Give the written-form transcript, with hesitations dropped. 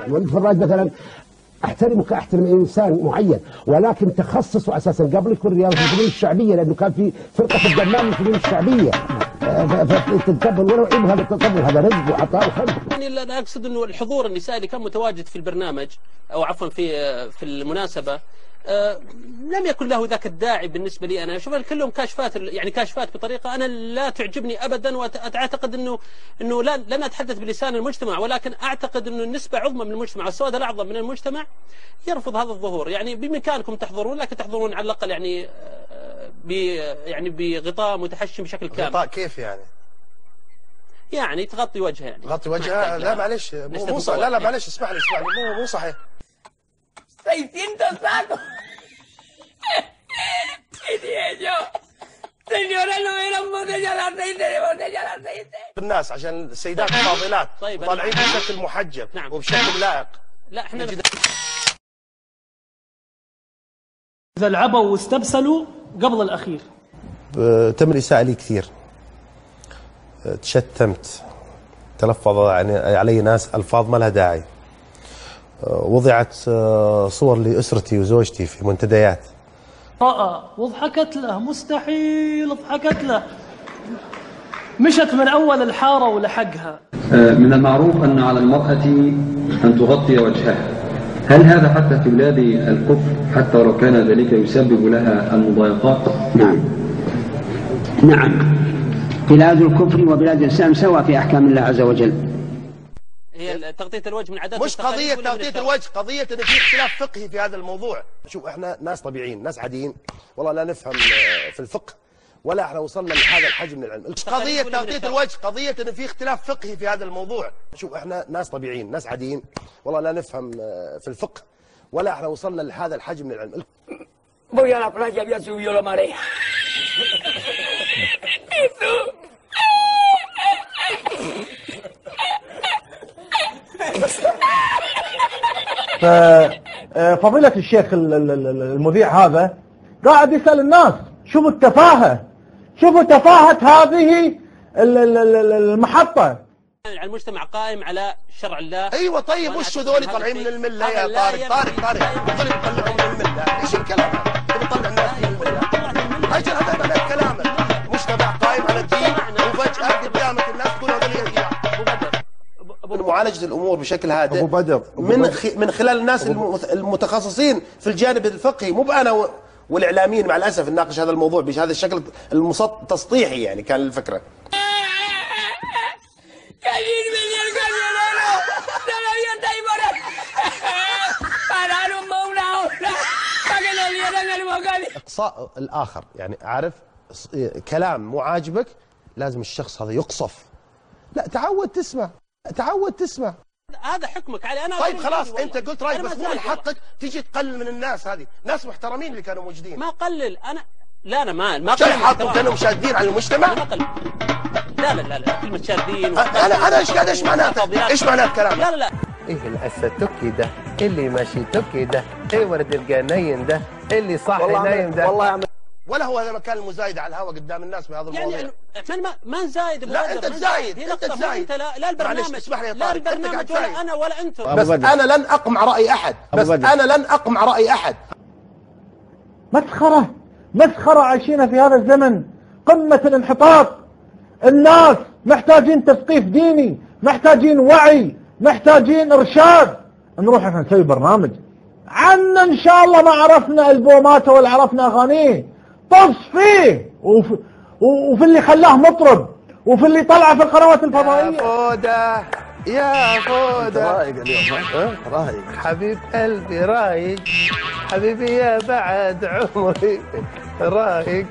والفراج مثلا احترمه كاحترم انسان معين، ولكن تخصصه اساسا قبل يكون رياضي في الفنون الشعبيه، لانه كان في فرقه الدمام من الفنون الشعبيه. فتتقبل ولو عيب، هذا التقبل هذا رزق وعطاء وخير. يعني انا اقصد انه الحضور النسائي اللي كان متواجد في البرنامج او عفوا في المناسبه لم يكن له ذاك الداعي بالنسبه لي. انا اشوف كلهم كاشفات، يعني كاشفات بطريقه انا لا تعجبني ابدا، واعتقد انه لن اتحدث بلسان المجتمع، ولكن اعتقد انه النسبه عظمى من المجتمع، السواد الاعظم من المجتمع يرفض هذا الظهور. يعني بامكانكم تحضرون، لكن تحضرون على الاقل يعني بغطاء متحشم بشكل كامل. غطاء كيف يعني؟ يعني تغطي وجهها، يعني تغطي وجهها. لا معلش، مو صح. لا معلش، اسمح لي مو صحيح. 600 sacos. ¿Qué dije yo? Señora, no era un botella de aceite, de botella de aceite. الناس عشان السيدات الفاضلات طالعين بشكل محجب وبشكل لائق. لا احنا إذا لعبوا واستبسلوا قبل الأخير. تم الإساءة لي كثير، تشتمت، تلفظ علي ناس ألفاظ ما لها داعي، وضعت صور لأسرتي وزوجتي في منتديات. رأى وضحكت له، مستحيل ضحكت له، مشت من أول الحارة ولحقها. من المعروف أن على المرأة أن تغطي وجهها، هل هذا حتى في بلاد الكفر حتى ولو كان ذلك يسبب لها المضايقات؟ نعم، بلاد الكفر وبلاد الإسلام سواء في أحكام الله عز وجل. هي تغطية الوجه من عادات مش قضية تغطية الوجه، قضية ان في اختلاف فقهي في هذا الموضوع. شوف احنا ناس طبيعيين، ناس عاديين، والله لا نفهم في الفقه ولا احنا وصلنا لهذا الحجم من العلم. مش قضية تغطية الوجه، قضية ان في اختلاف فقهي في هذا الموضوع. شوف احنا ناس طبيعيين، ناس عاديين، والله لا نفهم في الفقه ولا احنا وصلنا لهذا الحجم من العلم. Voy a la playa, había subido la marea. ففضيلة الشيخ المذيع هذا قاعد يسأل الناس شوفوا التفاهة، شوفوا تفاهة هذه المحطة. المجتمع قائم على شرع الله. ايوه طيب، وش ذولي طالعين من المله يا طارق؟ ذولي يطلعون من المله، ايش الكلام هذا؟ تبي تطلع الناس من المله؟ اجل هذا معنى كلامك. مجتمع قائم على الدين وفجأة قدامك الناس تقول هذول يرجع. معالجة الامور بشكل هادئ من خلال الناس المتخصصين في الجانب الفقهي، مو بانا والاعلاميين مع الاسف نناقش هذا الموضوع بهذا الشكل التسطيحي. يعني كان الفكره اقصاء الاخر. يعني عارف كلام مو عاجبك لازم الشخص هذا يقصف. لا تعود تسمع. هذا حكمك علي انا. طيب خلاص انت قلت رايك، بس مو من حقك تيجي تقلل من الناس. هذه ناس محترمين اللي كانوا موجودين. ما قلل انا. لا انا ما قلل. حطوا كانوا شادين على المجتمع. لا كلمة شادين. انا ايش معناته؟ ايش معنات كلامك؟ لا ايه الاسد ده اللي ماشي ده، ايه ورد الجناين ده اللي صاحي نايم ده. والله ولا هو هذا مكان المزايدة على الهواء قدام الناس بهذا الموضوع. يعني ما نزايد. لا انت تزايد، انت تزايد. لا البرنامج، اسمح لي يا لا طارق، البرنامج ولا انا ولا انتم. بس انا لن اقمع راي احد، مسخرة عايشين في هذا الزمن، قمة الانحطاط. الناس محتاجين تثقيف ديني، محتاجين وعي، محتاجين ارشاد. نروح احنا نسوي برنامج عنا ان شاء الله ما عرفنا البوماته ولا عرفنا اغانيه، طص فيه وفي اللي خلاه مطرب وفي اللي طلع في القنوات الفضائيه. يا فودة رايق اليوم. رايق حبيب قلبي، رايق حبيبي يا بعد عمري، رايق.